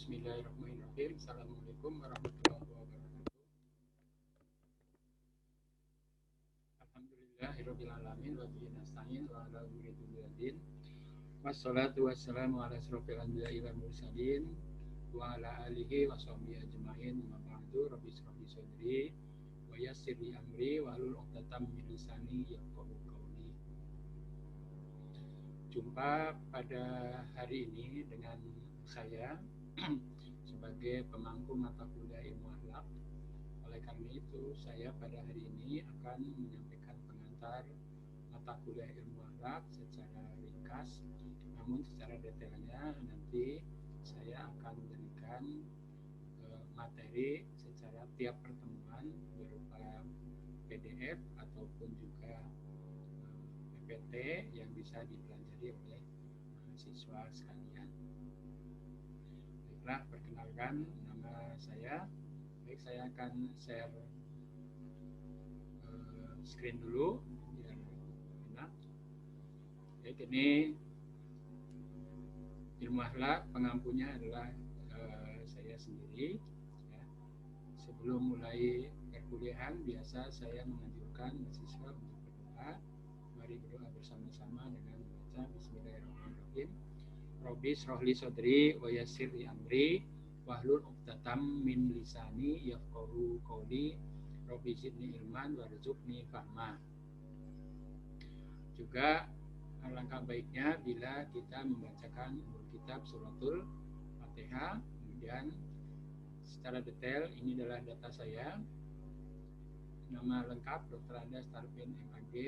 Bismillahirrahmanirrahim. Assalamualaikum warahmatullahi wabarakatuh. Alhamdulillahirabbil alamin wa bihi nasta'in wa ala umuri dunyadin. Wassalatu wassalamu ala asrofil anbiya'i wal mursalin wa ala alihi wa sahbihi ajmain. Amma ba'du. Rabbi shrah li sadri wa yassir li amri wa hlul 'uqdatam min lisani yafqahu qawli. Jumpa pada hari ini dengan saya sebagai pemangku mata kuliah ilmu akhlak. Oleh karena itu, saya pada hari ini akan menyampaikan pengantar mata kuliah ilmu akhlak secara ringkas, namun secara detailnya nanti saya akan berikan materi secara tiap pertemuan berupa PDF ataupun juga PPT yang bisa dipelajari oleh mahasiswa sekalian. Baiklah, perkenalkan, nama saya. Baik, saya akan share screen dulu biar enak. Baik, ini ilmu akhlak, pengampunya adalah saya sendiri. Ya. Sebelum mulai perkuliahan, biasa saya menganjurkan mahasiswa untuk berdoa. Mari berdoa bersama-sama dengan membaca Bismillahirrahmanirrahim. Rabbi shrah li sadri wa yassir li amri wahlul 'uqdatam min lisani yafqahu qawli. Rabbi zidni ilman warzuqni fahma. Juga alangkah baiknya bila kita membacakan kitab suratul Fatihah. Kemudian secara detail, ini adalah data saya. Nama lengkap Dr. Andas Tarpin MAG,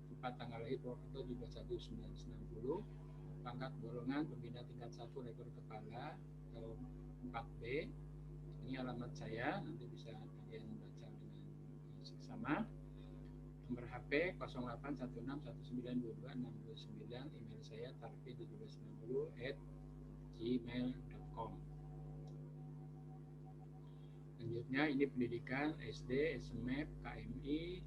tempat tanggal lahir Purwokerto 31/1960, pangkat golongan pembina tingkat 1 rektor kepala atau 4B. Ini alamat saya, nanti bisa kalian baca dengan seksama. Nomor HP 0816192269, email saya tarpin1790@gmail.com. Selanjutnya ini pendidikan SD, SMEP, KMI.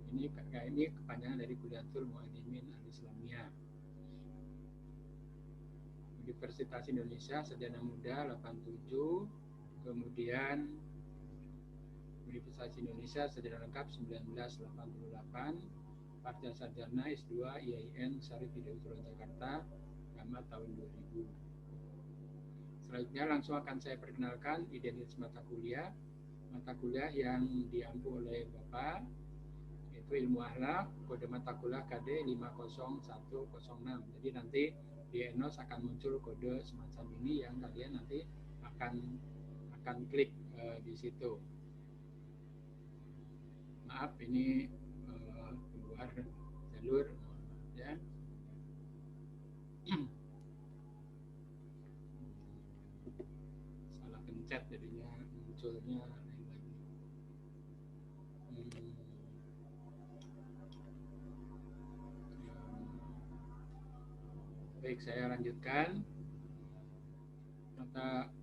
Ini KMI kepanjangan dari Kuliatul Muallimin Al-Islamiyah. Universitas Indonesia Sarjana Muda 87, kemudian Universitas Indonesia Sarjana Lengkap 1988, Pasca Sarjana S2 IAIN Syarif Hidayatullah Jakarta, tamat tahun 2000. Selanjutnya langsung akan saya perkenalkan identitas mata kuliah yang diampu oleh Bapak, yaitu ilmu akhlak, kode mata kuliah KD 50106. Jadi nanti di ENOS akan muncul kode semacam ini yang kalian nanti akan klik di situ. Maaf, ini keluar jalur ya. Salah pencet jadinya munculnya lain lagi. Baik, saya lanjutkan.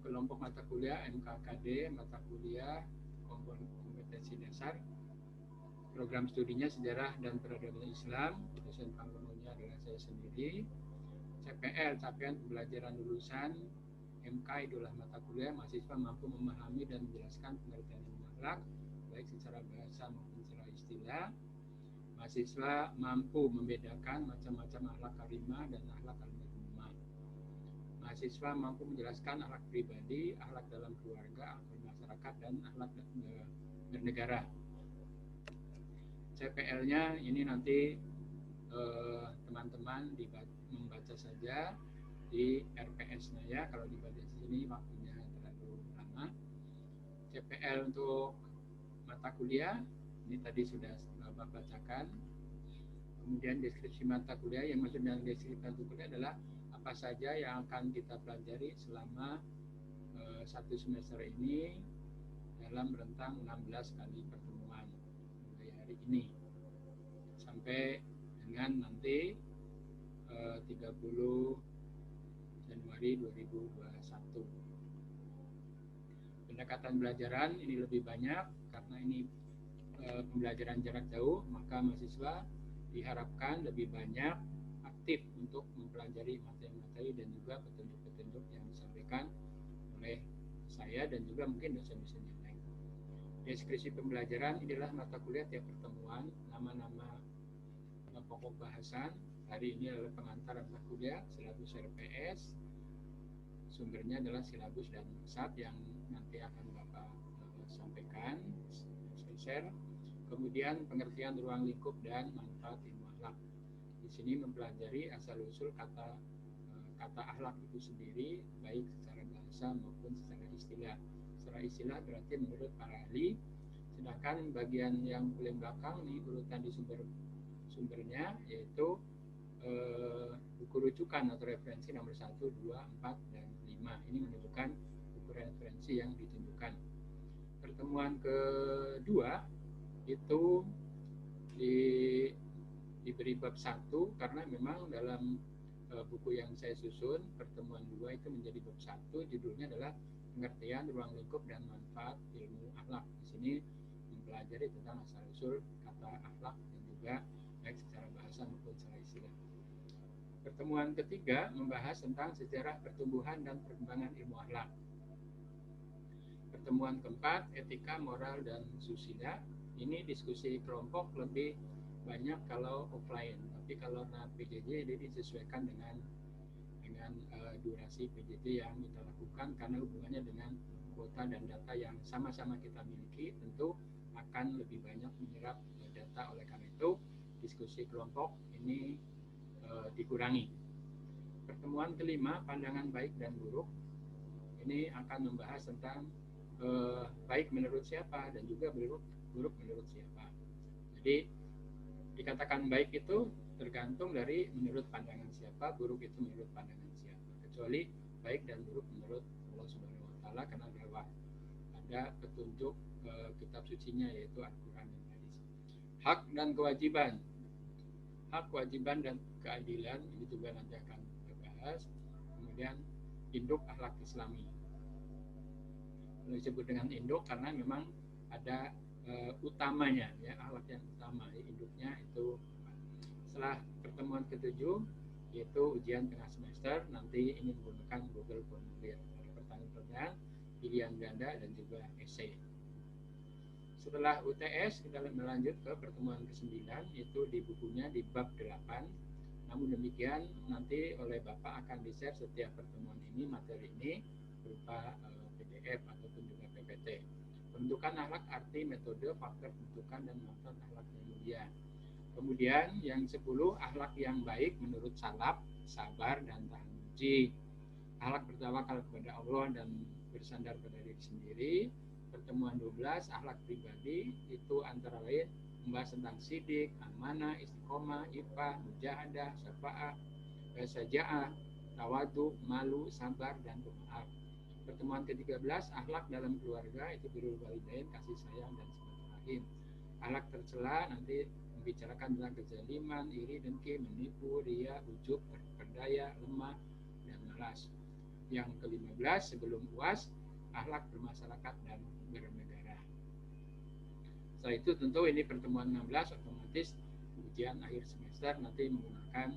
Kelompok mata kuliah MKKD, mata kuliah kompetensi dasar. Program studinya Sejarah dan Peradaban Islam. Dosen panggungnya adalah saya sendiri. CPL, capaian pembelajaran lulusan. MK adalah mata kuliah mahasiswa mampu memahami dan menjelaskan pengertian ilmu akhlak, baik secara bahasa maupun secara istilah. Mahasiswa mampu membedakan macam-macam akhlak karimah dan akhlak kalimat umumah. Mahasiswa mampu menjelaskan akhlak pribadi, akhlak dalam keluarga, akhlak masyarakat, dan akhlak bernegara. CPL-nya ini nanti teman-teman membaca saja di RPS-nya ya. Kalau dibaca di sini waktunya terlalu lama. CPL untuk mata kuliah ini tadi sudah Bapak bacakan. Kemudian deskripsi mata kuliah, yang maksud dengan deskripsi mata kuliah adalah apa saja yang akan kita pelajari selama satu semester ini dalam rentang 16 kali pertemuan mulai hari ini sampai dengan nanti 30 Januari 2021. Pendekatan pembelajaran ini lebih banyak karena ini pembelajaran jarak jauh, maka mahasiswa diharapkan lebih banyak aktif untuk mempelajari materi-materi dan juga petunjuk-petunjuk yang disampaikan oleh dan juga mungkin dosen-dosen yang lain. Deskripsi pembelajaran inilah mata kuliah tiap pertemuan, nama-nama pokok bahasan. Hari ini adalah pengantar mata kuliah, silabus RPS. Sumbernya adalah silabus dan SAT yang nanti akan Bapak sampaikan, saya share. Kemudian pengertian ruang lingkup dan manfaat ilmu akhlak. Di sini mempelajari asal-usul kata akhlak itu sendiri, baik secara bahasa maupun secara istilah. Secara istilah berarti menurut para ahli. Sedangkan bagian yang paling belakang di urutan di sumbernya yaitu buku rujukan atau referensi nomor 1, 2, 4, dan 5. Ini menunjukkan buku referensi yang ditunjukkan. Pertemuan kedua itu diberi bab 1 karena memang dalam buku yang saya susun, pertemuan 2 itu menjadi bab 1, judulnya adalah pengertian ruang lingkup dan manfaat ilmu akhlak. Di sini mempelajari tentang asal-usul kata akhlak dan juga baik secara bahasa maupun secara istilah. Pertemuan ketiga membahas tentang sejarah pertumbuhan dan perkembangan ilmu akhlak. Pertemuan keempat, etika, moral, dan susila. Ini diskusi kelompok lebih banyak kalau offline, tapi kalau PJJ jadi disesuaikan dengan durasi PJJ yang kita lakukan karena hubungannya dengan kuota dan data yang sama-sama kita miliki, tentu akan lebih banyak menyerap data. Oleh karena itu diskusi kelompok ini dikurangi. Pertemuan kelima, pandangan baik dan buruk. Ini akan membahas tentang baik menurut siapa dan juga buruk menurut siapa. Jadi dikatakan baik itu tergantung dari menurut pandangan siapa, buruk itu menurut pandangan siapa. Kecuali baik dan buruk menurut Allah Subhanahu wa taala karena ada petunjuk kitab sucinya yaitu Al-Qur'an dan hadis. Hak dan kewajiban. Hak, kewajiban, dan keadilan ini juga nanti akan dibahas. Kemudian induk akhlak Islami. Disebut dengan induk karena memang ada utamanya, ya, akhlak yang utama. Induknya itu setelah pertemuan ketujuh yaitu ujian tengah semester, nanti ini menggunakan Google Formulir. Ada pertanyaan-pertanyaan, pilihan ganda, dan juga esai. Setelah UTS kita melanjut ke pertemuan ke-9, itu di bukunya di bab 8. Namun demikian nanti oleh Bapak akan di-share setiap pertemuan ini, materi ini berupa PDF ataupun juga PPT. Pembentukan akhlak, arti, metode, faktor pembentukan, dan manfaat akhlak yang mulia. Kemudian yang 10, akhlak yang baik menurut salaf, sabar, dan tahan uji. Akhlak bertawakal kepada Allah dan bersandar pada diri sendiri. Pertemuan 12, akhlak pribadi, itu antara lain membahas tentang sidik, amanah, istiqomah, ifah, mujahadah, syafa'ah, saja'ah, tawadu, malu, sabar, dan pemaaf. Pertemuan ke-13, akhlak dalam keluarga, itu birrul walidain, kasih sayang, dan silaturahim. Akhlak tercela nanti membicarakan tentang kezaliman, iri, dengki, menipu, riya, ujub, terperdaya, lemah, dan malas. Yang ke-15 sebelum UAS, akhlak bermasyarakat dan bernegara. Setelah itu tentu ini pertemuan 16 otomatis ujian akhir semester nanti menggunakan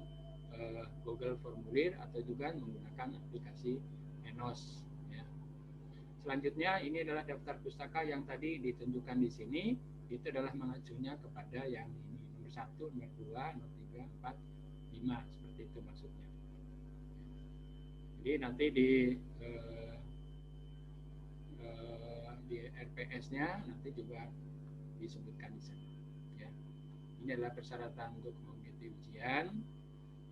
Google Formulir atau juga menggunakan aplikasi Enos. Ya. Selanjutnya ini adalah daftar pustaka yang tadi ditunjukkan di sini. Itu adalah mengacunya kepada yang ini, nomor 1, nomor 2, nomor 3, 4, 5, seperti itu maksudnya. Jadi nanti di RPS-nya nanti juga disebutkan di sana. Ya. Ini adalah persyaratan untuk mengikuti ujian.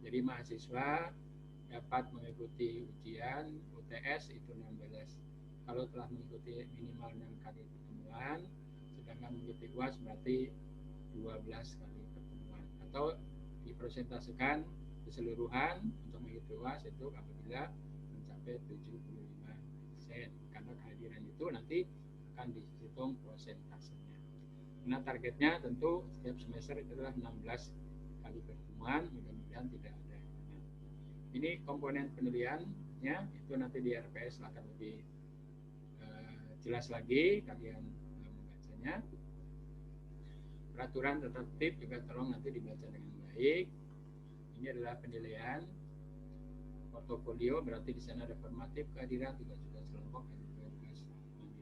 Jadi mahasiswa dapat mengikuti ujian UTS itu 16. Kalau telah mengikuti minimal 6 kali pertemuan, sedangkan mengikuti UAS berarti 12 kali pertemuan. Atau dipresentasikan keseluruhan untuk mengikuti UAS itu apabila mencapai 75%. Karena kehadiran itu nanti akan dihitung prosentasenya. Nah targetnya tentu setiap semester itu adalah 16 kali pertemuan, mudah-mudahan tidak ada. Nah, ini komponen penilaiannya itu nanti di RPS akan lebih jelas lagi kalian membacanya. Peraturan tata tertib juga tolong nanti dibaca dengan baik. Ini adalah penilaian portofolio, berarti di sana ada formatif, kehadiran, tugas kelompok, dan juga tugas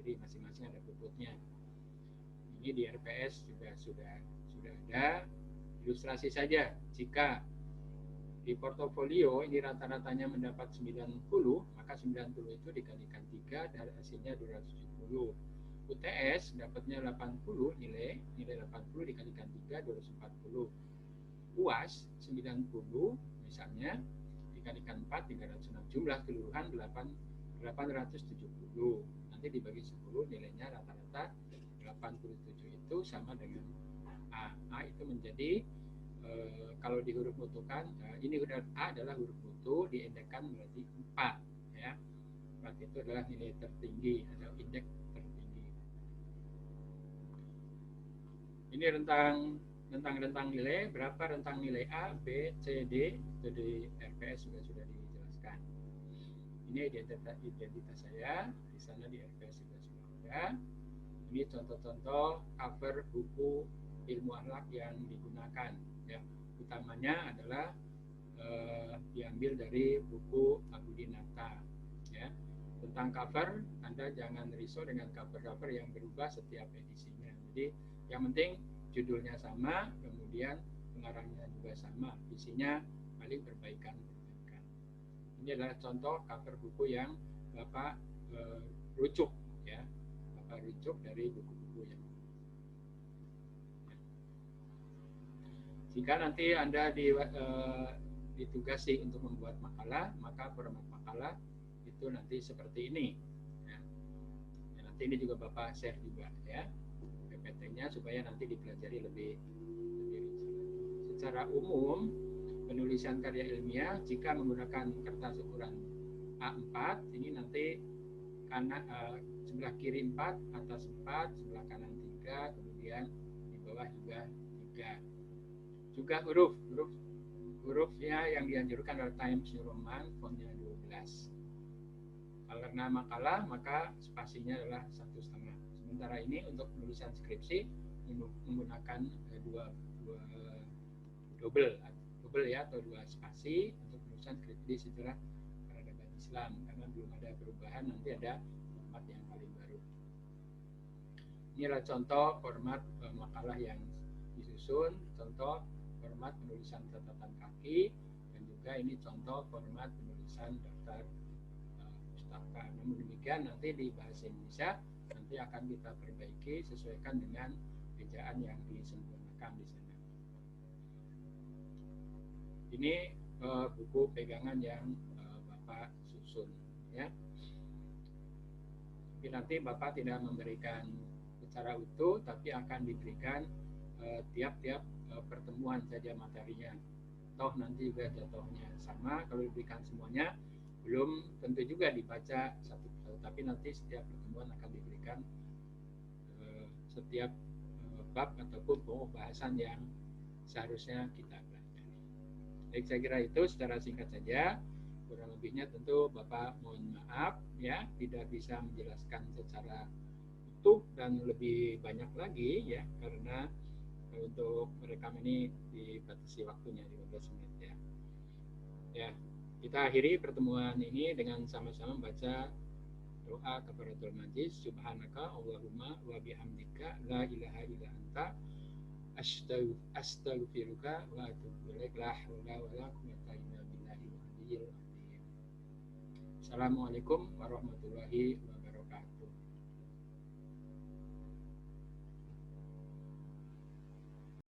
sendiri, masing-masing ada puputnya. Ini di RPS juga sudah ada. Ilustrasi saja, jika di portofolio ini rata-ratanya mendapat 90, maka 90 itu dikalikan 3 dan hasilnya 270. UTS dapatnya 80 nilai 80 dikalikan 3 240. UAS 90 misalnya dikalikan 4 306, jumlah keseluruhan 870. Nanti dibagi 10 nilainya rata-rata 87 itu sama dengan A. A itu menjadi kalau di huruf mutu kan ini udah A adalah huruf mutu diindekkan menjadi 4 ya. 4 itu adalah nilai tertinggi atau indeks tertinggi. Ini rentang nilai, berapa rentang nilai A, B, C, D itu di RPS juga sudah dijelaskan. Ini identitas saya, di sana di RPS juga sudah ada. Ini contoh-contoh cover buku ilmu akhlak yang digunakan ya, utamanya adalah diambil dari buku Abu Dinata ya. Tentang cover, Anda jangan risau dengan cover-cover yang berubah setiap edisinya. Jadi yang penting judulnya sama, kemudian pengarangnya juga sama, isinya paling perbaikan. Ini adalah contoh cover buku yang Bapak rujuk ya, Bapak rujuk dari buku-buku yang jika nanti Anda ditugasi untuk membuat makalah, maka format makalah itu nanti seperti ini. Ya. Nanti ini juga Bapak share juga ya PPT-nya supaya nanti dipelajari lebih secara umum. Penulisan karya ilmiah jika menggunakan kertas ukuran A4 ini nanti sebelah kiri 4, atas 4, sebelah kanan 3, kemudian di bawah juga 3. Juga hurufnya yang dianjurkan adalah Times New Roman, fontnya 12. Kalau karena makalah maka spasinya adalah 1,5. Sementara ini untuk penulisan skripsi menggunakan double ya, atau 2 spasi untuk penulisan skripsi sejarah peradaban Islam, karena belum ada perubahan, nanti ada format yang paling baru. Ini adalah contoh format makalah yang disusun, contoh format penulisan catatan kaki, dan juga ini contoh format penulisan daftar pustaka. Namun demikian nanti di bahasa Indonesia nanti akan kita perbaiki sesuaikan dengan ejaan yang disempurnakan di sana. Ini buku pegangan yang Bapak susun ya. Tapi nanti Bapak tidak memberikan secara utuh, tapi akan diberikan tiap-tiap pertemuan saja materinya. Toh nanti juga jatuhnya sama, kalau diberikan semuanya belum tentu juga dibaca satu persatu, tapi nanti setiap pertemuan akan diberikan setiap bab ataupun pokok bahasan yang seharusnya kita pelajari. Baik, saya kira itu secara singkat saja. Kurang lebihnya tentu Bapak mohon maaf ya, tidak bisa menjelaskan secara utuh dan lebih banyak lagi ya, karena untuk merekam ini dibatasi waktunya 15 menit ya. Ya, kita akhiri pertemuan ini dengan sama-sama membaca doa kafaratul majlis. Subhanaka Allahumma wa bihamdika la ilaha illa anta astaghfiruka wa atubu ilaik. La haula wala quwwata illa billahil aliyyil azim. Assalamualaikum warahmatullahi wabarakatuh.